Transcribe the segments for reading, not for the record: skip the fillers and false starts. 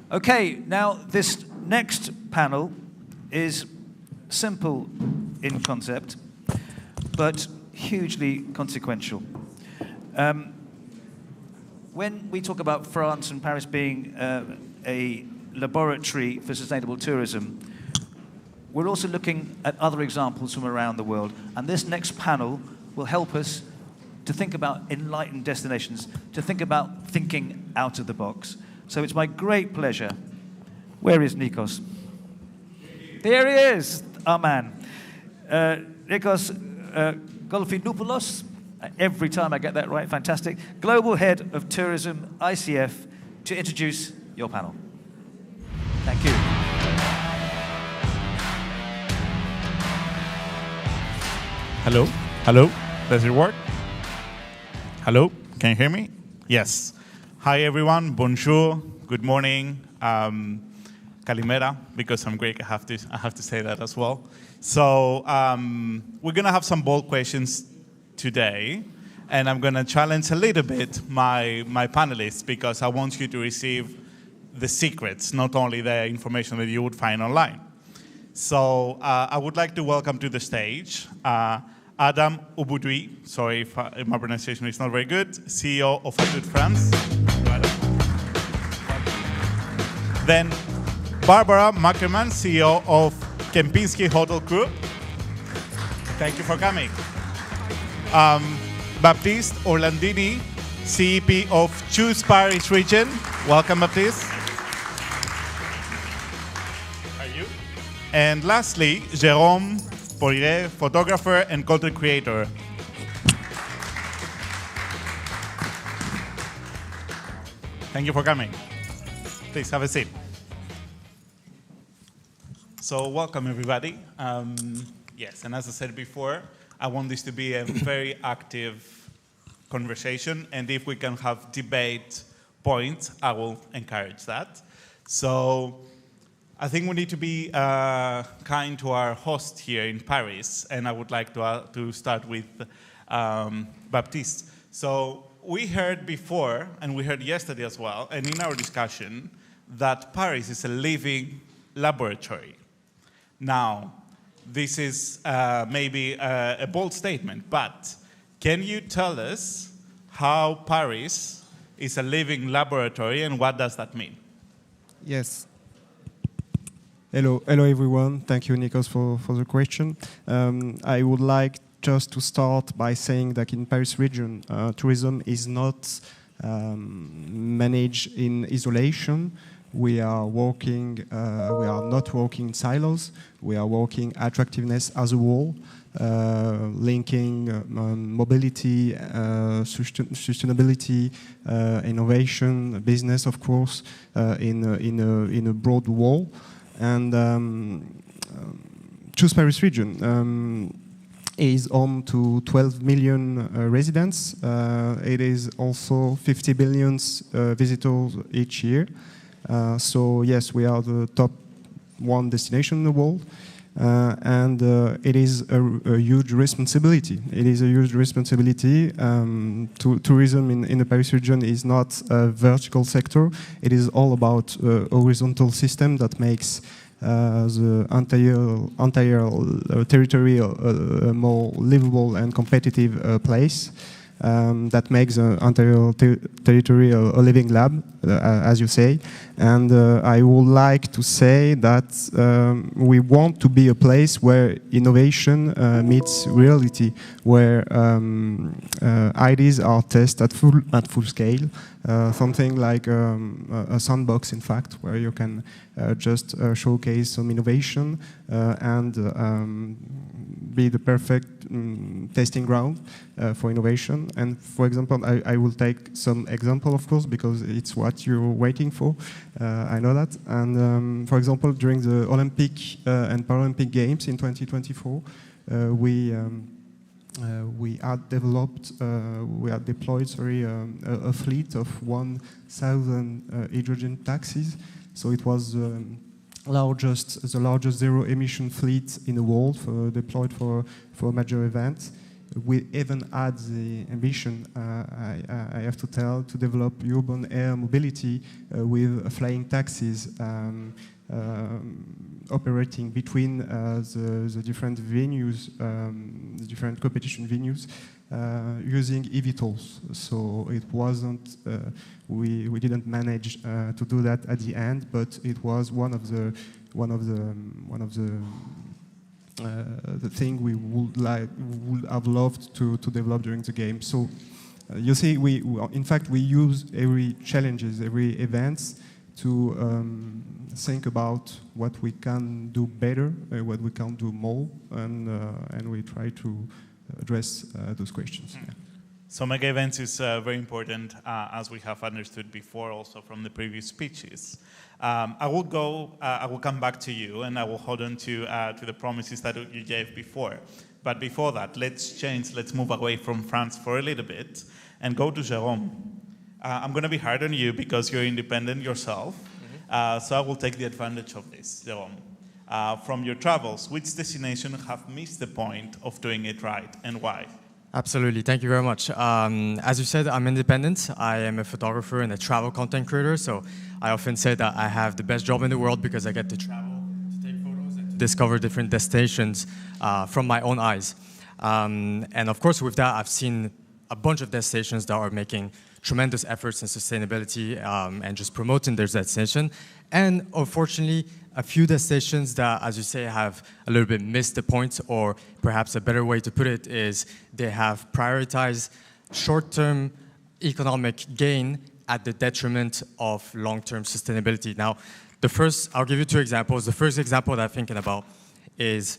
Okay, now this next panel is simple in concept, but hugely consequential. When we talk about France and Paris being a laboratory for sustainable tourism, we're also looking at other examples from around the world. And this next panel will help us to think about enlightened destinations, to think about thinking out of the box. So it's my great pleasure. Where is Nikos? There he is, our man. Nikos Gkolfinopoulos. Every time I get that right, fantastic. Global Head of Tourism, ICF, to introduce your panel. Thank you. Hello? Hello? Does it work? Hello? Can you hear me? Yes. Hi, everyone. Bonjour. Good morning. Kalimera, because I'm Greek, I have to say that as well. So we're going to have some bold questions today, and I'm going to challenge a little bit my panelists, because I want you to receive the secrets, not only the information that you would find online. So I would like to welcome to the stage Adam Oubuih, sorry if my pronunciation is not very good, CEO of Atout France. Then Barbara Muckermann, CEO of Kempinski Hotel Group. Thank you for coming. Baptiste Orlandini, CEP of Choose Paris Region. Welcome, Baptiste. Are you? And lastly, Jerome, Poirier, photographer and content creator. Thank you for coming. Please have a seat. So welcome, everybody. Yes, and as I said before, I want this to be a very active conversation, and if we can have debate points, I will encourage that. So I think we need to be kind to our host here in Paris, and I would like to start with Baptiste. So we heard before, and we heard yesterday as well, and in our discussion, that Paris is a living laboratory. Now, this is maybe a bold statement, but can you tell us how Paris is a living laboratory and what does that mean? Yes. Hello everyone. Thank you, Nikos, for the question. I would like just to start by saying that in Paris region, tourism is not managed in isolation. We are working. We are not working in silos. We are working attractiveness as a whole, linking mobility, sustainability, innovation, business, of course, in a broad wall. And Choose Paris region is home to 12 million residents. It is also 50 billion visitors each year. So yes, we are the top one destination in the world, and it is a huge responsibility. It is a huge responsibility. Tourism in the Paris region is not a vertical sector. It is all about a horizontal system that makes the entire territory a more livable and competitive place. That makes the entire territory a living lab, as you say. And I would like to say that we want to be a place where innovation meets reality, where ideas are tested at full scale. Something like a sandbox, in fact, where you can just showcase some innovation and be the perfect testing ground for innovation. And for example, I will take some example, of course, because it's what you're waiting for. I know that. And for example, during the Olympic and Paralympic Games in 2024, we had deployed a fleet of 1,000 hydrogen taxis. So it was the largest zero-emission fleet in the world deployed for a major event. we even had the ambition, I have to tell, to develop urban air mobility with flying taxis operating between the different venues, the different competition venues, using eVTOLs. So it wasn't, we didn't manage to do that at the end, but it was one of the thing we would have loved to develop during the game. So you see, in fact we use every challenges, every events to think about what we can do better, what we can do more, and we try to address those questions. Yeah. So mega events is very important, as we have understood before, also from the previous speeches. I will come back to you, and I will hold on to the promises that you gave before. But before that, let's move away from France for a little bit and go to Jerome. I'm going to be hard on you because you're independent yourself, so I will take the advantage of this, Jerome. From your travels, which destination have missed the point of doing it right, and why? Absolutely, thank you very much. As you said, I'm independent. I am a photographer and a travel content creator, so I often say that I have the best job in the world because I get to travel, to take photos, and to discover different destinations from my own eyes. And of course, with that, I've seen a bunch of destinations that are making tremendous efforts in sustainability and just promoting their destination. And unfortunately, a few destinations that, as you say, have a little bit missed the point, or perhaps a better way to put it is they have prioritized short-term economic gain at the detriment of long-term sustainability. Now, I'll give you two examples. The first example that I'm thinking about is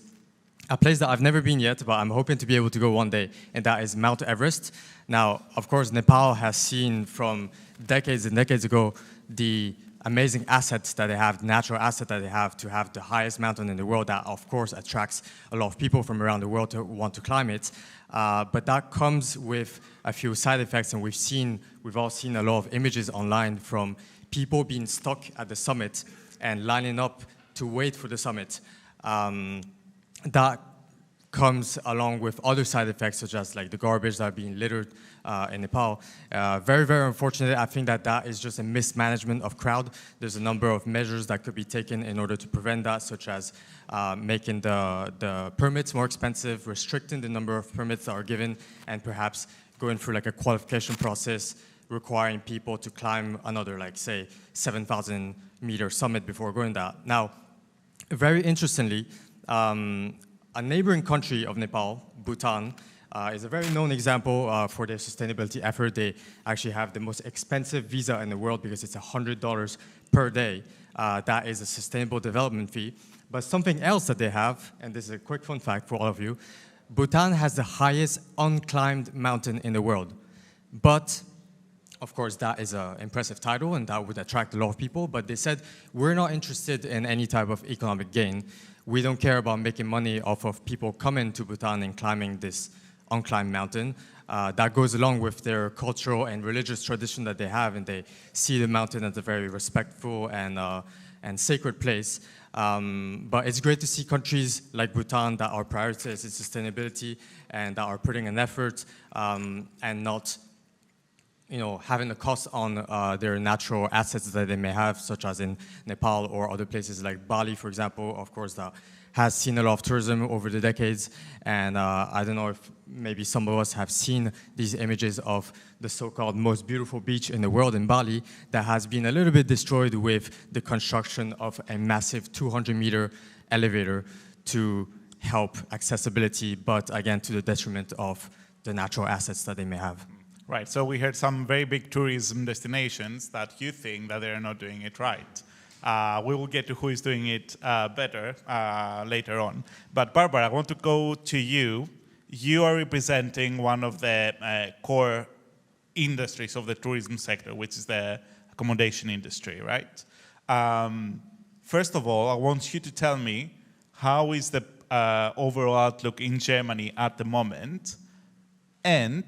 a place that I've never been yet, but I'm hoping to be able to go one day, and that is Mount Everest. Now, of course, Nepal has seen from decades and decades ago the amazing assets that they have, natural asset that they have to have the highest mountain in the world that, of course, attracts a lot of people from around the world to want to climb it. But that comes with a few side effects, and we've all seen a lot of images online from people being stuck at the summit and lining up to wait for the summit. That comes along with other side effects, such as like the garbage that are being littered in Nepal. Very, very unfortunate. I think that is just a mismanagement of crowd. There's a number of measures that could be taken in order to prevent that, such as making the permits more expensive, restricting the number of permits that are given, and perhaps going through like a qualification process requiring people to climb another, like say, 7,000 meter summit before going that. Now, very interestingly, a neighboring country of Nepal, Bhutan, is a very known example for their sustainability effort. They actually have the most expensive visa in the world because it's $100 per day. That is a sustainable development fee. But something else that they have, and this is a quick fun fact for all of you, Bhutan has the highest unclimbed mountain in the world. But of course, that is an impressive title, and that would attract a lot of people. But they said, we're not interested in any type of economic gain. We don't care about making money off of people coming to Bhutan and climbing this unclimbed mountain. That goes along with their cultural and religious tradition that they have, and they see the mountain as a very respectful and sacred place. But it's great to see countries like Bhutan that are prioritizing sustainability and that are putting an effort and not having a cost on their natural assets that they may have, such as in Nepal or other places like Bali, for example, of course, that has seen a lot of tourism over the decades. And I don't know if maybe some of us have seen these images of the so-called most beautiful beach in the world in Bali that has been a little bit destroyed with the construction of a massive 200-meter elevator to help accessibility, but again, to the detriment of the natural assets that they may have. Right, so we heard some very big tourism destinations that you think that they're not doing it right. We will get to who is doing it better later on. But Barbara, I want to go to you. You are representing one of the core industries of the tourism sector, which is the accommodation industry, right? First of all, I want you to tell me how is the overall outlook in Germany at the moment, and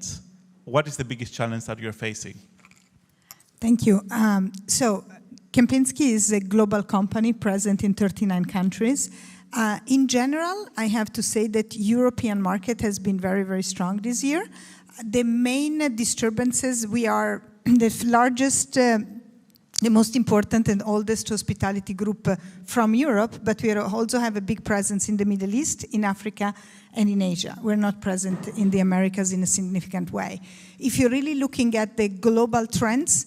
what is the biggest challenge that you're facing? Thank you. So Kempinski is a global company present in 39 countries. In general, I have to say that European market has been very, very strong this year. The main disturbances, we are the largest, the most important and oldest hospitality group from Europe, but we also have a big presence in the Middle East, in Africa, and in Asia. We're not present in the Americas in a significant way. If you're really looking at the global trends,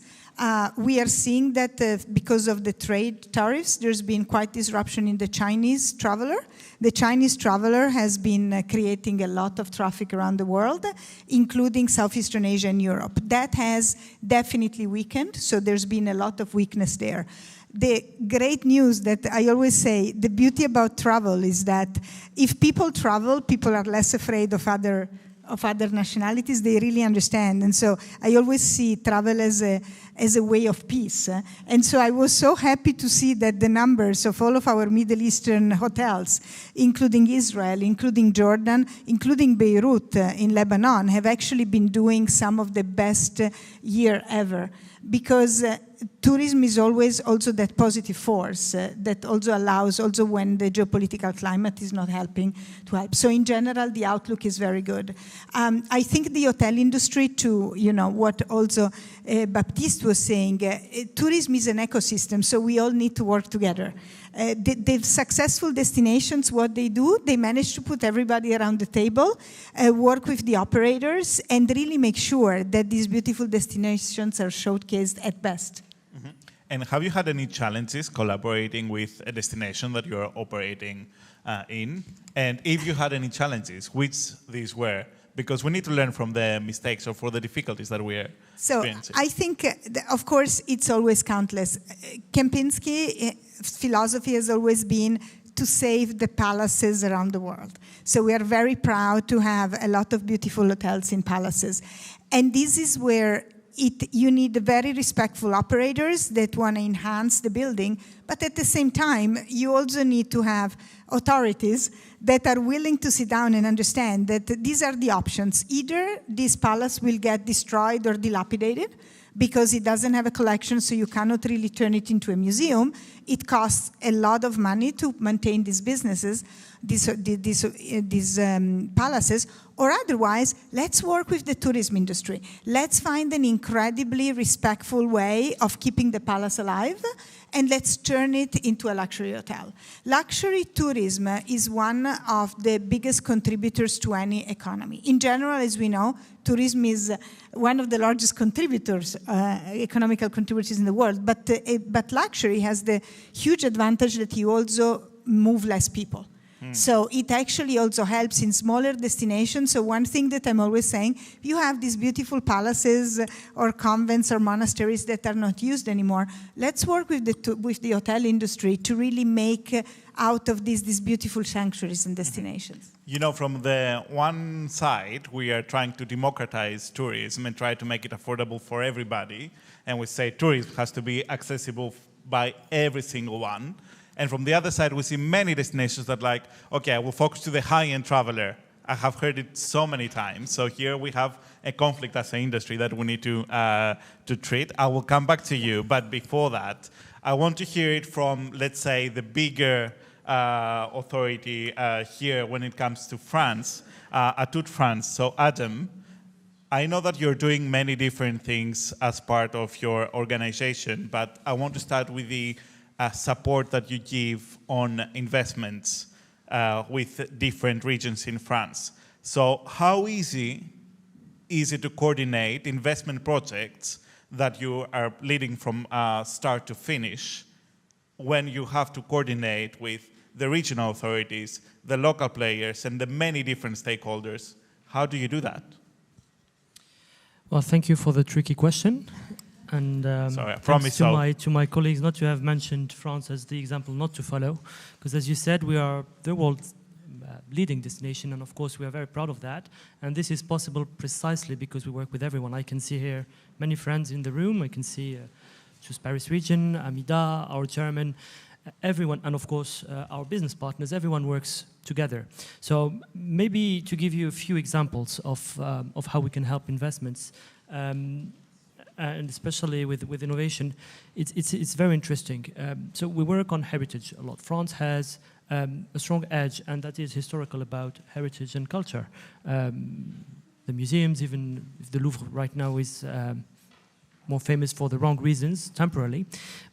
we are seeing that because of the trade tariffs, there's been quite disruption in the Chinese traveler. The Chinese traveler has been creating a lot of traffic around the world, including Southeastern Asia and Europe. That has definitely weakened, so there's been a lot of weakness there. The great news that I always say, the beauty about travel is that if people travel, people are less afraid of other nationalities. They really understand. And so I always see travel as a way of peace. And so I was so happy to see that the numbers of all of our Middle Eastern hotels, including Israel, including Jordan, including Beirut in Lebanon, have actually been doing some of the best year ever. Because tourism is always also that positive force that also allows, also when the geopolitical climate is not helping, to help. So in general, the outlook is very good. I think the hotel industry, to what also Baptiste was saying, tourism is an ecosystem, so we all need to work together. The successful destinations, what they do, they manage to put everybody around the table, work with the operators, and really make sure that these beautiful destinations are showcased at best. Mm-hmm. And have you had any challenges collaborating with a destination that you're operating in? And if you had any challenges, which these were? Because we need to learn from the mistakes or for the difficulties that we're experiencing. I think, of course, it's always countless. Kempinski philosophy has always been to save the palaces around the world. So we are very proud to have a lot of beautiful hotels in palaces. And this is where you need very respectful operators that want to enhance the building, but at the same time, you also need to have authorities that are willing to sit down and understand that these are the options. Either this palace will get destroyed or dilapidated because it doesn't have a collection, so you cannot really turn it into a museum. It costs a lot of money to maintain these businesses, these palaces, or otherwise, let's work with the tourism industry. Let's find an incredibly respectful way of keeping the palace alive, and let's turn it into a luxury hotel. Luxury tourism is one of the biggest contributors to any economy. In general, as we know, tourism is one of the largest contributors, economical contributors in the world, but luxury has the huge advantage that you also move less people. So it actually also helps in smaller destinations. So one thing that I'm always saying, you have these beautiful palaces or convents or monasteries that are not used anymore. Let's work with the hotel industry to really make out of these beautiful sanctuaries and destinations. You know, from the one side, we are trying to democratize tourism and try to make it affordable for everybody. And we say tourism has to be accessible by every single one. And from the other side, we see many destinations that like, okay, I will focus to the high-end traveler. I have heard it so many times. So here we have a conflict as an industry that we need to treat. I will come back to you. But before that, I want to hear it from, let's say, the bigger authority here when it comes to France, Atout France. So Adam, I know that you're doing many different things as part of your organization, but I want to start with the support that you give on investments with different regions in France. So how easy is it to coordinate investment projects that you are leading from start to finish when you have to coordinate with the regional authorities, the local players, and the many different stakeholders? How do you do that? Well, thank you for the tricky question. And Sorry, I promise to my colleagues not to have mentioned France as the example not to follow, because as you said, we are the world's leading destination, and of course we are very proud of that. And this is possible precisely because we work with everyone. I can see here many friends in the room. I can see Choose Paris Region, Amida, our chairman, everyone, and of course our business partners. Everyone works together. So maybe to give you a few examples of how we can help investments. And especially with innovation, it's very interesting. So we work on heritage a lot. France has a strong edge, and that is historical about heritage and culture. The museums, even if the Louvre right now is more famous for the wrong reasons, temporarily.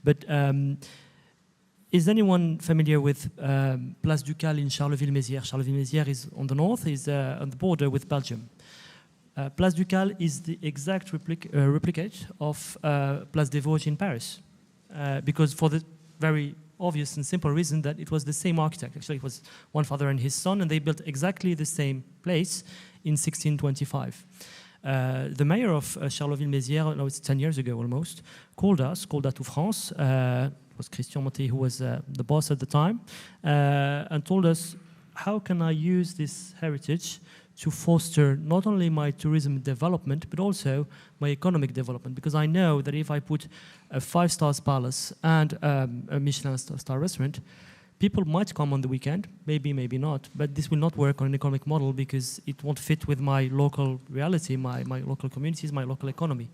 But is anyone familiar with Place Ducale in Charleville-Mézières? Charleville-Mézières is on the north, is on the border with Belgium. Place Ducale is the exact replicate of Place des Vosges in Paris, because for the very obvious and simple reason that it was the same architect. Actually, it was one father and his son, and they built exactly the same place in 1625. The mayor of Charleville-Mézières, no, it's 10 years ago almost, called Atout France, it was Christian Monté who was the boss at the time, and told us, how can I use this heritage to foster not only my tourism development, but also my economic development? Because I know that if I put a 5-star palace and a Michelin star restaurant, people might come on the weekend, maybe, maybe not, but this will not work on an economic model because it won't fit with my local reality, my local communities, my local economy.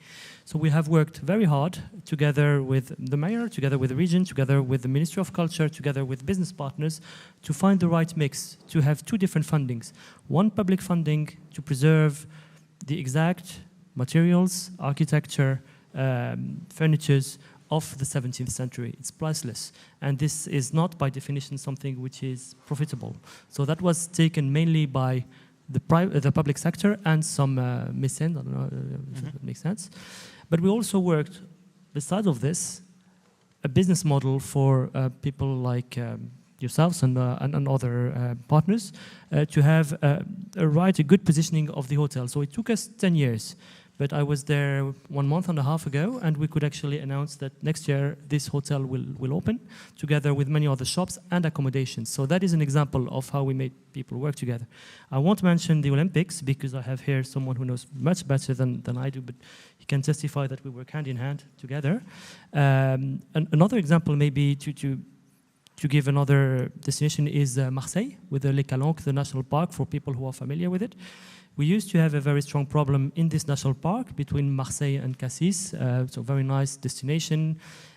So we have worked very hard together with the mayor, together with the region, together with the Ministry of Culture, together with business partners to find the right mix, to have 2 different fundings. One public funding to preserve the exact materials, architecture, furnitures of the 17th century. It's priceless. And this is not, by definition, something which is profitable. So that was taken mainly by the public sector and some mécènes, I don't know if that makes sense. But we also worked, besides of this, a business model for people like yourselves and other partners to have a good positioning of the hotel. So it took us 10 years. But I was there 1.5 months ago, and we could actually announce that next year this hotel will open, together with many other shops and accommodations. So that is an example of how we made people work together. I won't mention the Olympics, because I have here someone who knows much better than I do, but he can testify that we work hand in hand together. And another example maybe to give another destination is Marseille, with the Les Calanques, the national park, for people who are familiar with it. We used to have a very strong problem in this national park between Marseille and Cassis, so very nice destination.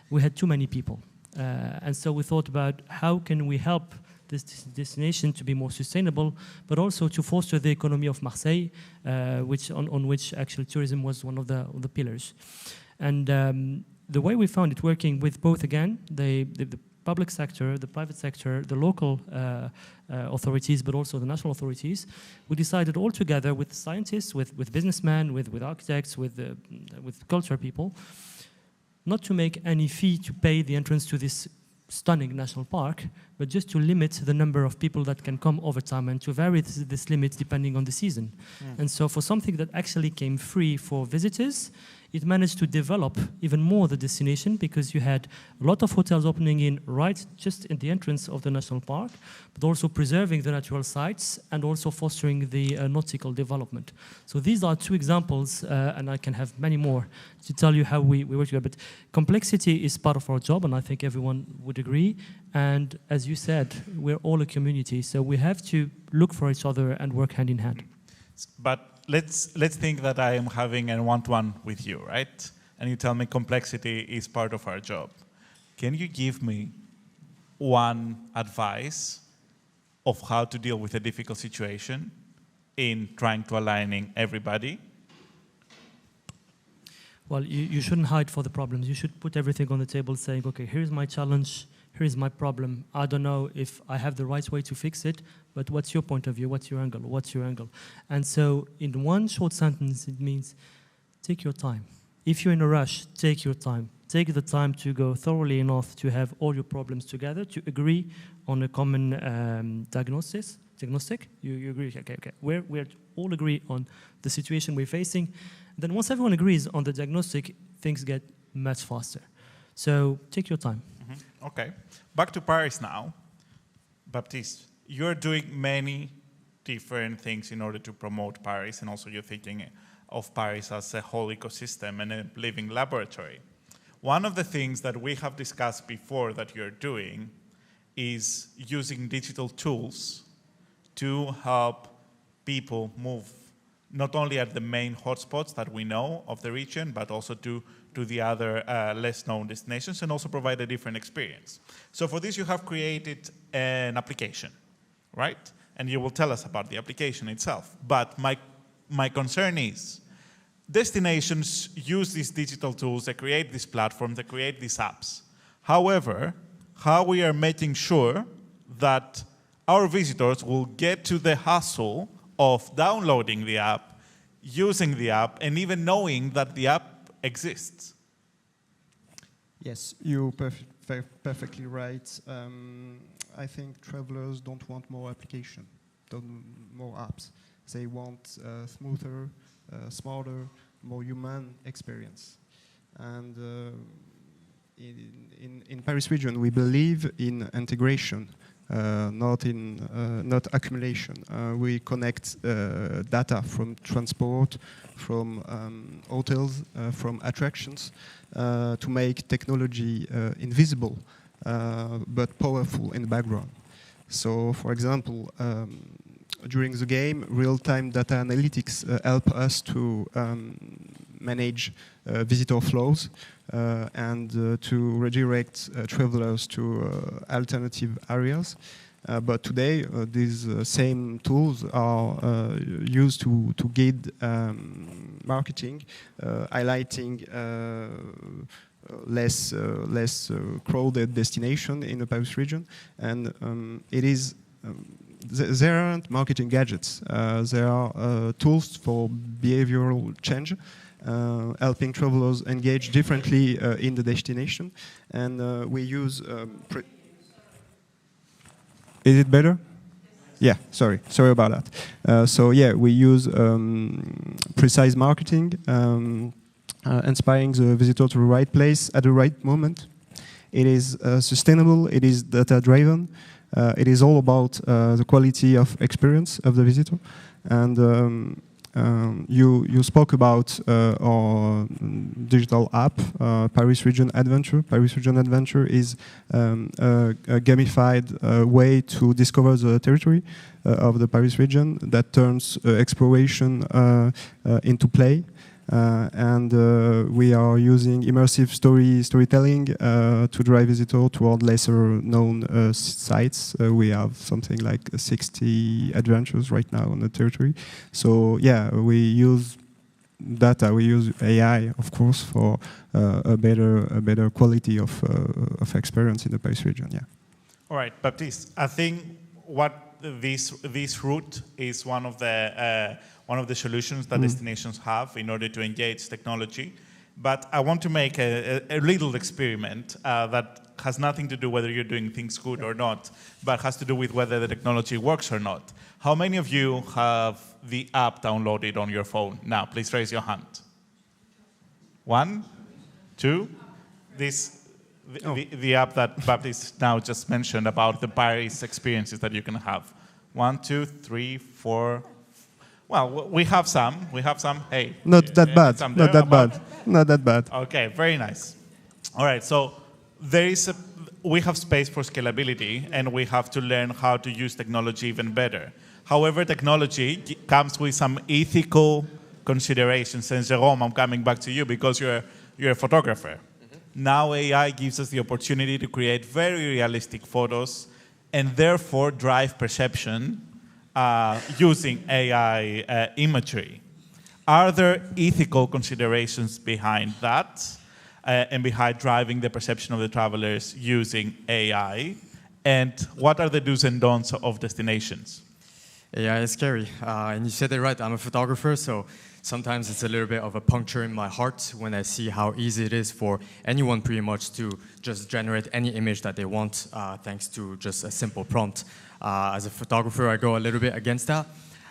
We had too many people. And so we thought about how can we help this destination to be more sustainable, but also to foster the economy of Marseille, on which actually tourism was one of the pillars. And the way we found it working with both, again, the public sector, the private sector, the local authorities, but also the national authorities, we decided all together with scientists, with businessmen, with architects, with culture people, not to make any fee to pay the entrance to this stunning national park, but just to limit the number of people that can come over time and to vary this limit depending on the season. And so for something that actually came free for visitors, it managed to develop even more the destination, because you had a lot of hotels opening in right just in the entrance of the national park, but also preserving the natural sites and also fostering the nautical development. So these are 2 examples, and I can have many more to tell you how we work together. But complexity is part of our job, and I think everyone would agree. And as you said, we're all a community, so we have to look for each other and work hand in hand. But let's think that I am having a one-to-one with you, right? And you tell me complexity is part of our job. Can you give me one advice of how to deal with a difficult situation in trying to aligning everybody? Well, you shouldn't hide for the problems. You should put everything on the table, saying, okay, here's my challenge, here's my problem. I don't know if I have the right way to fix it, but what's your point of view? What's your angle? What's your angle? And so in one short sentence, it means take your time. If you're in a rush, take your time. Take the time to go thoroughly enough to have all your problems together, to agree on a common diagnostic. You agree, okay. We're all agree on the situation we're facing. Then once everyone agrees on the diagnostic, things get much faster. So take your time. Mm-hmm. Okay. Back to Paris now. Baptiste, you're doing many different things in order to promote Paris, and also you're thinking of Paris as a whole ecosystem and a living laboratory. One of the things that we have discussed before that you're doing is using digital tools to help people move not only at the main hotspots that we know of the region, but also to to the other less known destinations and also provide a different experience. So for this, you have created an application, right? And you will tell us about the application itself. But my concern is, destinations use these digital tools, they create these platforms, they create these apps. However, how we are making sure that our visitors will get to the hassle of downloading the app, using the app, and even knowing that the app exists? Yes, you're perfectly right. I think travelers don't want more application, more apps. They want a smoother, smarter, more human experience. And in Paris region, we believe in integration, not accumulation. We connect data from transport, from hotels, from attractions, to make technology invisible, but powerful in the background. So, for example, during the game, real-time data analytics help us to manage visitor flows and to redirect travelers to alternative areas. But today, these same tools are used to guide marketing, highlighting less crowded destination in the Paris region, and it is. There aren't marketing gadgets. There are tools for behavioral change, helping travelers engage differently in the destination. And we use... Is it better? Yeah, sorry about that. So yeah, we use precise marketing, inspiring the visitor to the right place at the right moment. It is sustainable, it is data-driven. It is all about the quality of experience of the visitor. And you spoke about our digital app, Paris Region Adventure. Paris Region Adventure is a gamified way to discover the territory of the Paris region that turns exploration into play. And we are using immersive storytelling to drive visitors toward lesser known sites. We have something like 60 adventures right now on the territory. So yeah, we use data, we use AI, of course, for a better quality of experience in the Paris region. Yeah. All right, Baptiste, I think what this route is one of the solutions that destinations have in order to engage technology. But I want to make a little experiment that has nothing to do whether you're doing things good or not, but has to do with whether the technology works or not. How many of you have the app downloaded on your phone? Now, please raise your hand. 1, 2. The app that Baptiste now just mentioned about the Paris experiences that you can have. 1, 2, 3, 4. Well, we have some. Hey, not that bad. Not that bad. Okay, very nice. All right, so we have space for scalability, and we have to learn how to use technology even better. However, technology comes with some ethical considerations. And Jerome, I'm coming back to you because you're a photographer. Now AI gives us the opportunity to create very realistic photos and therefore drive perception using AI imagery. Are there ethical considerations behind that and behind driving the perception of the travelers using AI? And what are the do's and don'ts of destinations? AI is scary. And you said it right, I'm a photographer, so sometimes it's a little bit of a puncture in my heart when I see how easy it is for anyone pretty much to just generate any image that they want thanks to just a simple prompt. As a photographer, I go a little bit against that.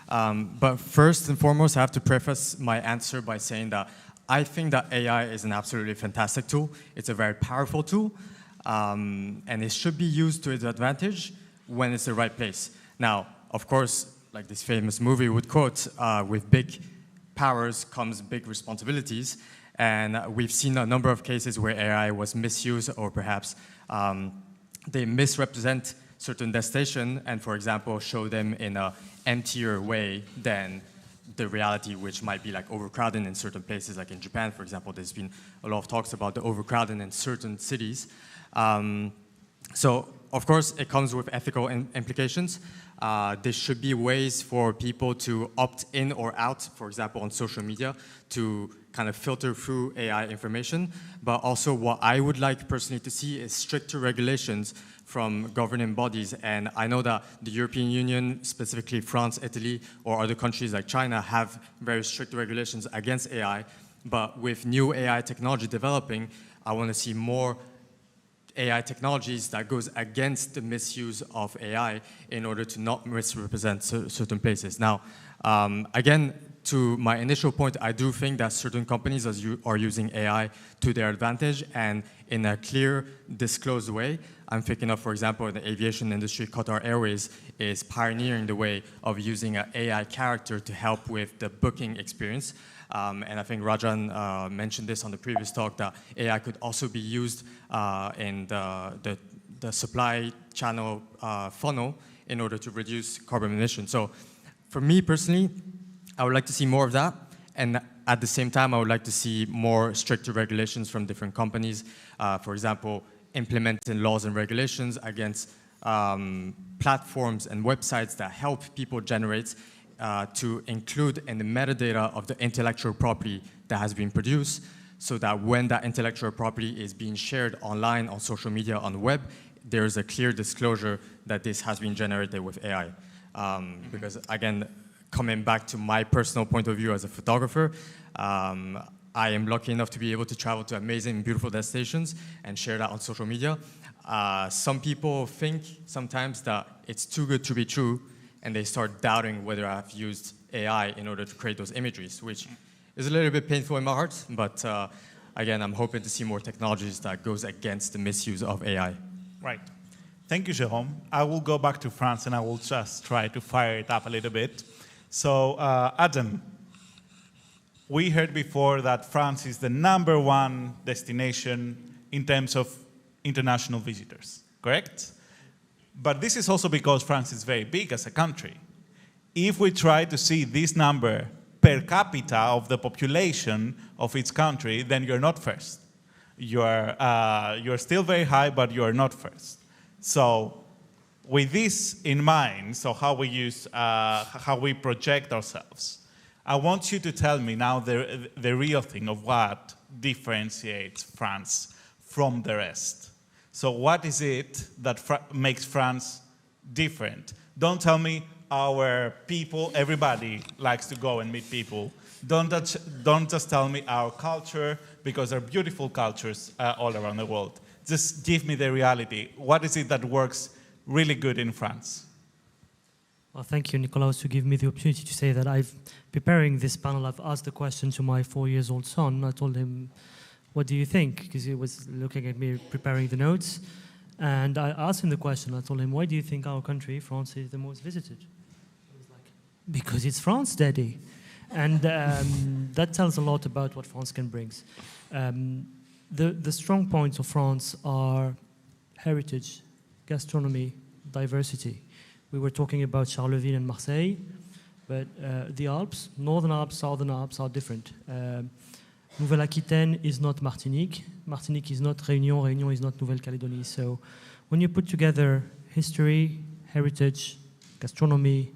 But first and foremost, I have to preface my answer by saying that I think that AI is an absolutely fantastic tool. It's a very powerful tool, and it should be used to its advantage when it's the right place. Now, of course, like this famous movie would quote, with big powers comes big responsibilities. And we've seen a number of cases where AI was misused, or perhaps they misrepresent certain destination and, for example, show them in an emptier way than the reality, which might be like overcrowding in certain places, like in Japan, for example. There's been a lot of talks about the overcrowding in certain cities. So, of course, it comes with ethical implications. There should be ways for people to opt in or out, for example, on social media, to kind of filter through AI information. But also what I would like personally to see is stricter regulations from governing bodies. And I know that the European Union, specifically France, Italy, or other countries like China have very strict regulations against AI. But with new AI technology developing, I want to see more AI technologies that goes against the misuse of AI in order to not misrepresent certain places. Now, again, to my initial point, I do think that certain companies are using AI to their advantage and in a clear, disclosed way. I'm thinking of, for example, in the aviation industry, Qatar Airways is pioneering the way of using an AI character to help with the booking experience. And I think Rajan mentioned this on the previous talk, that AI could also be used in the supply channel funnel in order to reduce carbon emissions. So for me personally, I would like to see more of that. And at the same time, I would like to see more stricter regulations from different companies. For example, implementing laws and regulations against platforms and websites that help people generate to include in the metadata of the intellectual property that has been produced, so that when that intellectual property is being shared online, on social media, on the web, there is a clear disclosure that this has been generated with AI. Because again, coming back to my personal point of view as a photographer, I am lucky enough to be able to travel to amazing, beautiful destinations and share that on social media. Some people think sometimes that it's too good to be true, and they start doubting whether I've used AI in order to create those imageries, which is a little bit painful in my heart, but again, I'm hoping to see more technologies that goes against the misuse of AI. Right. Thank you, Jerome. I will go back to France and I will just try to fire it up a little bit. So, Adam, we heard before that France is the #1 destination in terms of international visitors, correct? But this is also because France is very big as a country. If we try to see this number per capita of the population of its country, then you're not first. You're still very high, but you're not first. So with this in mind, so how we project ourselves, I want you to tell me now the real thing of what differentiates France from the rest. So what is it that makes France different? Don't tell me our people, everybody likes to go and meet people. Don't just tell me our culture, because there are beautiful cultures all around the world. Just give me the reality. What is it that works really good in France? Well, thank you, Nikolaos, to give me the opportunity to say that preparing this panel, I've asked the question to my 4-year-old son. I told him, what do you think? Because he was looking at me preparing the notes. And I asked him the question. I told him, why do you think our country, France, is the most visited? He was like, because it's France, Daddy. And that tells a lot about what France can bring. The strong points of France are heritage, gastronomy, diversity. We were talking about Charleville and Marseille, but the Alps, Northern Alps, Southern Alps are different. Nouvelle-Aquitaine is not Martinique. Martinique is not Réunion. Réunion is not Nouvelle-Calédonie. So when you put together history, heritage, gastronomy,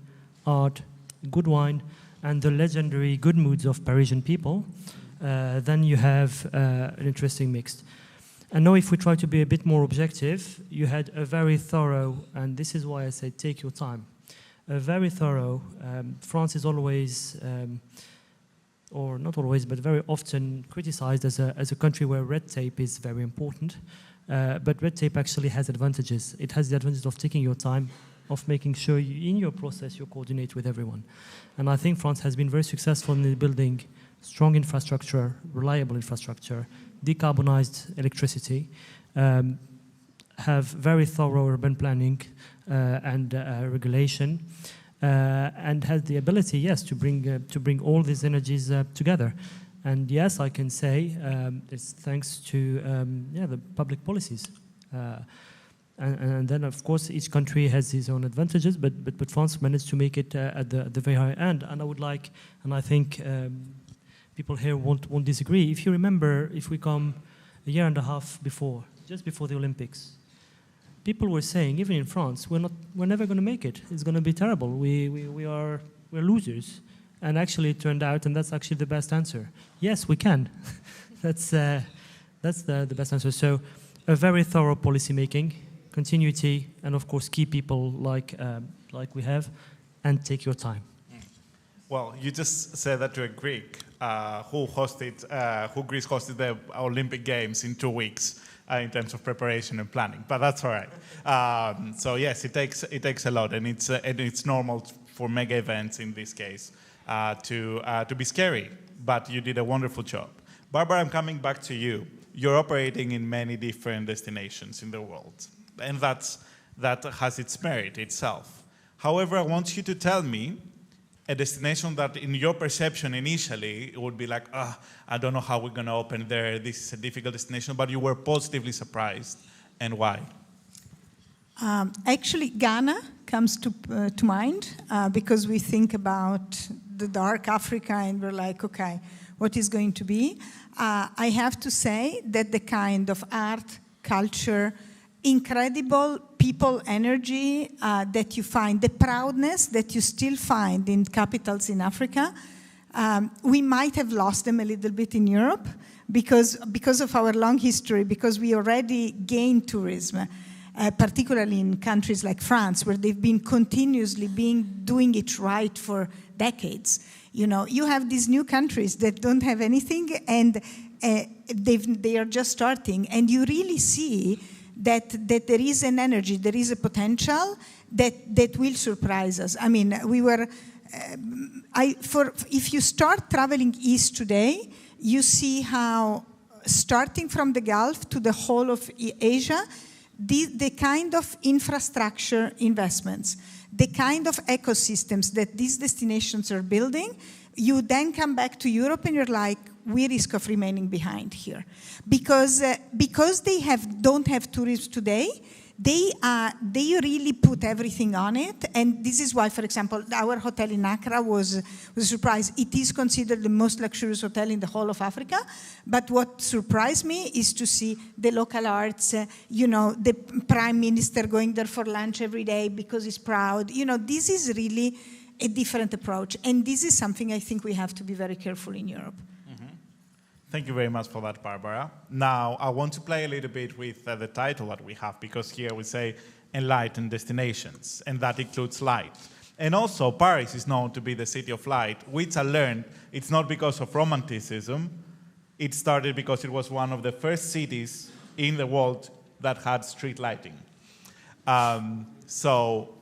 art, good wine, and the legendary good moods of Parisian people, then you have an interesting mix. And now if we try to be a bit more objective, you had a very thorough, and this is why I say take your time, a very thorough, France is always, or not always, but very often criticized as a country where red tape is very important. But red tape actually has advantages. It has the advantage of taking your time, of making sure in your process you coordinate with everyone. And I think France has been very successful in building strong infrastructure, reliable infrastructure, decarbonized electricity, have very thorough urban planning and regulation, and has the ability, yes, to bring all these energies together. And yes, I can say it's thanks to the public policies. And then, of course, each country has its own advantages, but France managed to make it at the very high end. And I would like, and I think people here won't disagree. If you remember, if we come a year and a half before, just before the Olympics, people were saying, even in France, we're never going to make it. It's going to be terrible. We're losers. And actually, it turned out, and that's actually the best answer. Yes, we can. That's the best answer. So, a very thorough policy making, continuity, and of course, key people like we have, and take your time. Well, you just said that to a Greek who Greece hosted the Olympic Games in 2 weeks in terms of preparation and planning, but that's all right. So yes, it takes a lot, and it's normal for mega events in this case to be scary. But you did a wonderful job. Barbara, I'm coming back to you. You're operating in many different destinations in the world, and that has its merit itself. However, I want you to tell me a destination that, in your perception initially, it would be like, I don't know how we're going to open there. This is a difficult destination, but you were positively surprised, and why? Actually, Ghana comes to mind because we think about the dark Africa, and we're like, okay, what is going to be? I have to say that the kind of art, culture, incredible people energy that you find, the proudness that you still find in capitals in Africa, we might have lost them a little bit in Europe because of our long history, because we already gained tourism, particularly in countries like France, where they've been continuously doing it right for decades. You know, you have these new countries that don't have anything, and they are just starting, and you really see that there is an energy, there is a potential that will surprise us. I mean, if you start traveling east today, you see how, starting from the Gulf to the whole of Asia, the kind of infrastructure investments, the kind of ecosystems that these destinations are building, you then come back to Europe and you're like, we risk of remaining behind here. Because they don't have tourists today, they really put everything on it. And this is why, for example, our hotel in Accra was a surprise. It is considered the most luxurious hotel in the whole of Africa. But what surprised me is to see the local arts, the prime minister going there for lunch every day because he's proud. This is really a different approach. And this is something I think we have to be very careful in Europe. Thank you very much for that, Barbara. Now, I want to play a little bit with the title that we have, because here we say Enlightened Destinations, and that includes light. And also, Paris is known to be the city of light, which I learned it's not because of romanticism. It started because it was one of the first cities in the world that had street lighting. So,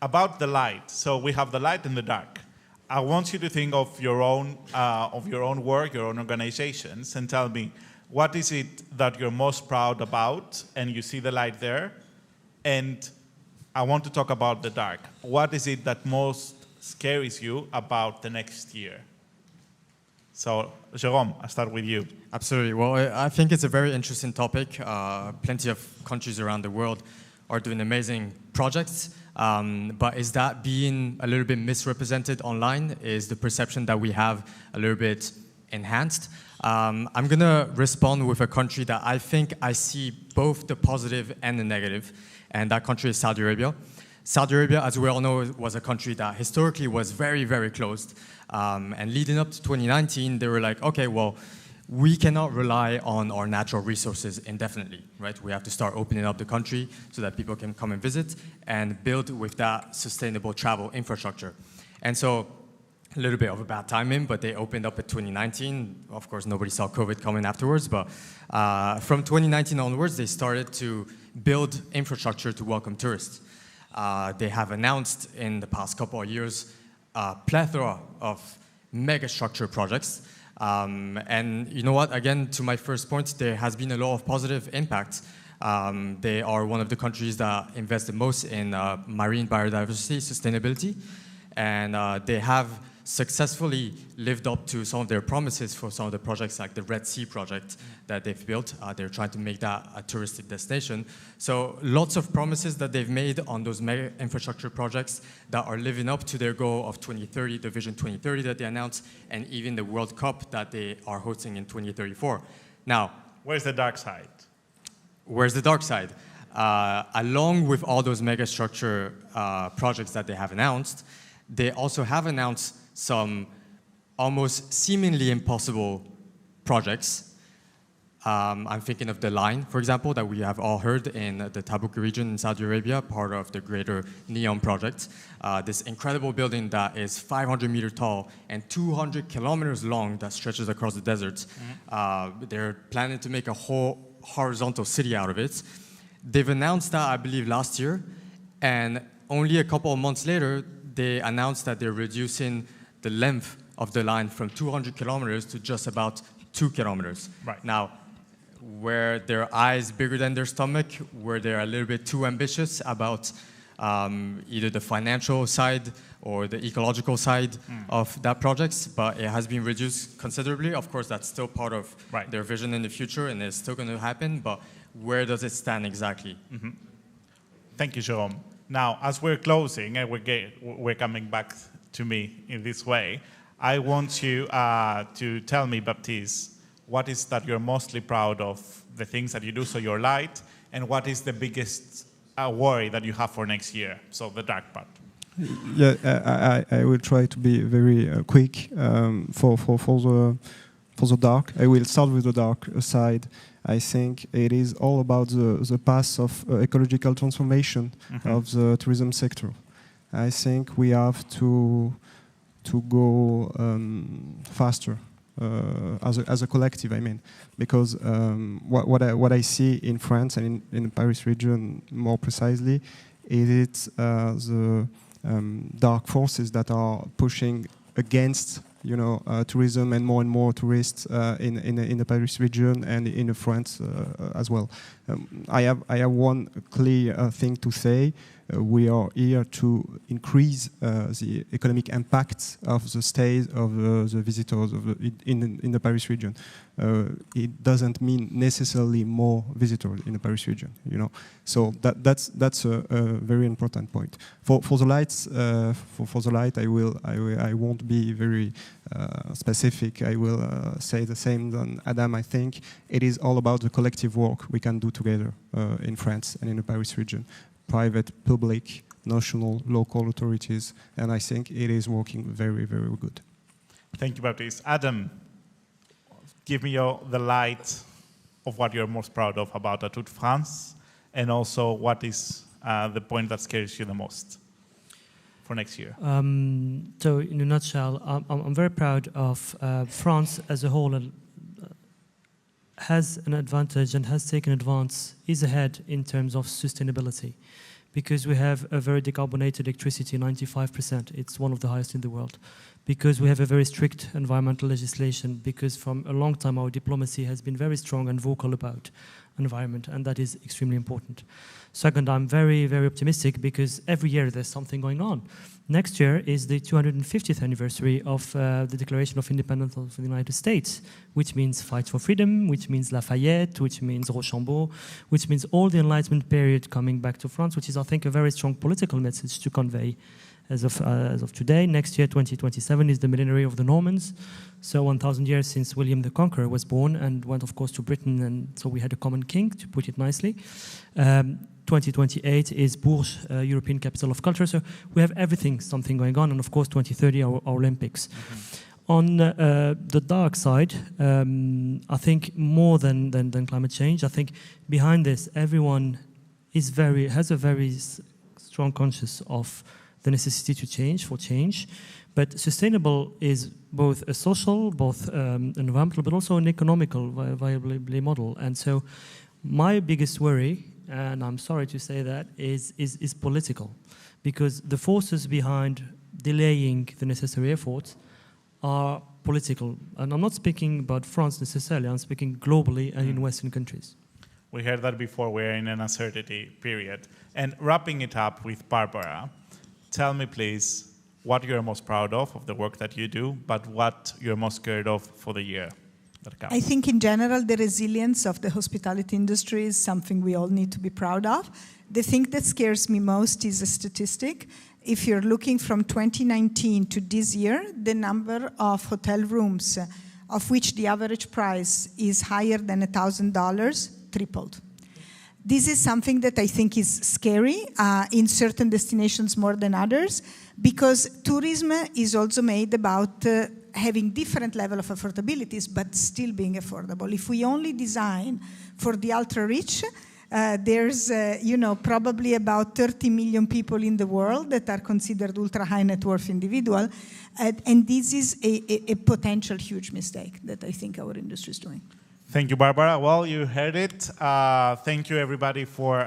about the light. So we have the light and the dark. I want you to think of your own work, your own organizations, and tell me, what is it that you're most proud about, and you see the light there? And I want to talk about the dark. What is it that most scares you about the next year? So, Jerome, I'll start with you. Absolutely. Well, I think it's a very interesting topic. Plenty of countries around the world are doing amazing projects. But is that being a little bit misrepresented online? Is the perception that we have a little bit enhanced? I'm going to respond with a country that I think I see both the positive and the negative, and that country is Saudi Arabia. Saudi Arabia, as we all know, was a country that historically was very, very closed. And leading up to 2019, they were like, okay, well, we cannot rely on our natural resources indefinitely, right? We have to start opening up the country so that people can come and visit and build with that sustainable travel infrastructure. And so, a little bit of a bad timing, but they opened up in 2019. Of course, nobody saw COVID coming afterwards, but from 2019 onwards, they started to build infrastructure to welcome tourists. They have announced in the past couple of years a plethora of mega structure projects. And you know what, again, to my first point, there has been a lot of positive impact. They are one of the countries that invest the most in marine biodiversity sustainability. And they have successfully lived up to some of their promises for some of the projects like the Red Sea project that they've built. They're trying to make that a touristic destination. So lots of promises that they've made on those mega infrastructure projects that are living up to their goal of 2030, the Vision 2030 that they announced, and even the World Cup that they are hosting in 2034. Now, where's the dark side? Where's the dark side? Along with all those megastructure projects that they have announced, they also have announced some almost seemingly impossible projects. I'm thinking of the line, for example, that we have all heard in the Tabuk region in Saudi Arabia, part of the greater NEOM project. This incredible building that is 500 meters tall and 200 kilometers long that stretches across the desert. They're planning to make a whole horizontal city out of it. They've announced that, I believe, last year, and only a couple of months later, they announced that they're reducing the length of the line from 200 kilometers to just about 2 kilometers. Right. Now, were their eyes bigger than their stomach? Were they a little bit too ambitious about either the financial side or the ecological side of that project? But it has been reduced considerably. Of course, that's still part of their vision in the future, and it's still going to happen. But where does it stand exactly? Thank you, Jerome. Now, as we're closing, and we're coming back to me in this way, I want you to tell me, Baptiste, what is that you're mostly proud of, the things that you do so you're light, and what is the biggest worry that you have for next year, so the dark part? Yeah, I will try to be very quick for the dark. I will start with the dark side. I think it is all about the path of ecological transformation of the tourism sector. I think we have to go faster as a collective. I mean, because what I see in France and in the Paris region more precisely, is the dark forces that are pushing against tourism and more tourists in the Paris region and in France as well. I have one clear thing to say. We are here to increase the economic impact of the stays of the visitors in the Paris region. It doesn't mean necessarily more visitors in the Paris region, So that's a very important point. For the lights, for the light, I won't be very specific. I will say the same than Adam. I think it is all about the collective work we can do together in France and in the Paris region. Private, public, national, local authorities, and I think it is working very, very good. Thank you, Baptiste. Adam, give me the light of what you're most proud of about Atout France, and also what is the point that scares you the most for next year? So, in a nutshell, I'm very proud of France as a whole. Has an advantage and has taken advance, is ahead in terms of sustainability, because we have a very decarbonated electricity, 95%. It's one of the highest in the world. Because we have a very strict environmental legislation, because from a long time our diplomacy has been very strong and vocal about environment, and that is extremely important. Second, I'm very, very optimistic because every year there's something going on. Next year is the 250th anniversary of the Declaration of Independence of the United States, which means fight for freedom, which means Lafayette, which means Rochambeau, which means all the Enlightenment period coming back to France, which is, I think, a very strong political message to convey as of today. Next year, 2027, is the millenary of the Normans, so 1,000 years since William the Conqueror was born and went, of course, to Britain, and so we had a common king, to put it nicely. 2028 is Bourges, European Capital of Culture. So we have something going on, and of course 2030 our Olympics. On the dark side, I think more than climate change, I think behind this everyone has a very strong conscious of the necessity to change. But sustainable is both a social, both environmental, but also an economical viability model. And so my biggest worry, and I'm sorry to say that, is political, because the forces behind delaying the necessary efforts are political. And I'm not speaking about France necessarily, I'm speaking globally and in Western countries. We heard that before. We're in an uncertainty period. And wrapping it up with Barbara, tell me please, what you're most proud of the work that you do, but what you're most scared of for the year that comes. I think in general, the resilience of the hospitality industry is something we all need to be proud of. The thing that scares me most is a statistic. If you're looking from 2019 to this year, the number of hotel rooms of which the average price is higher than $1,000 tripled. This is something that I think is scary in certain destinations more than others, because tourism is also made about having different level of affordabilities, but still being affordable. If we only design for the ultra-rich, there's probably about 30 million people in the world that are considered ultra-high net worth individual, and this is a potential huge mistake that I think our industry is doing. Thank you, Barbara. Well, you heard it. Thank you, everybody, for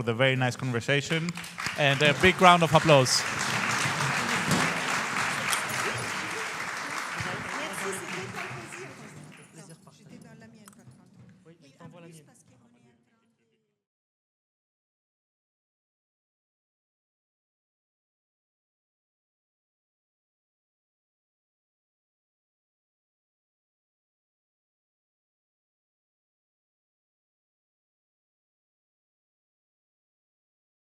the very nice conversation. And a big round of applause.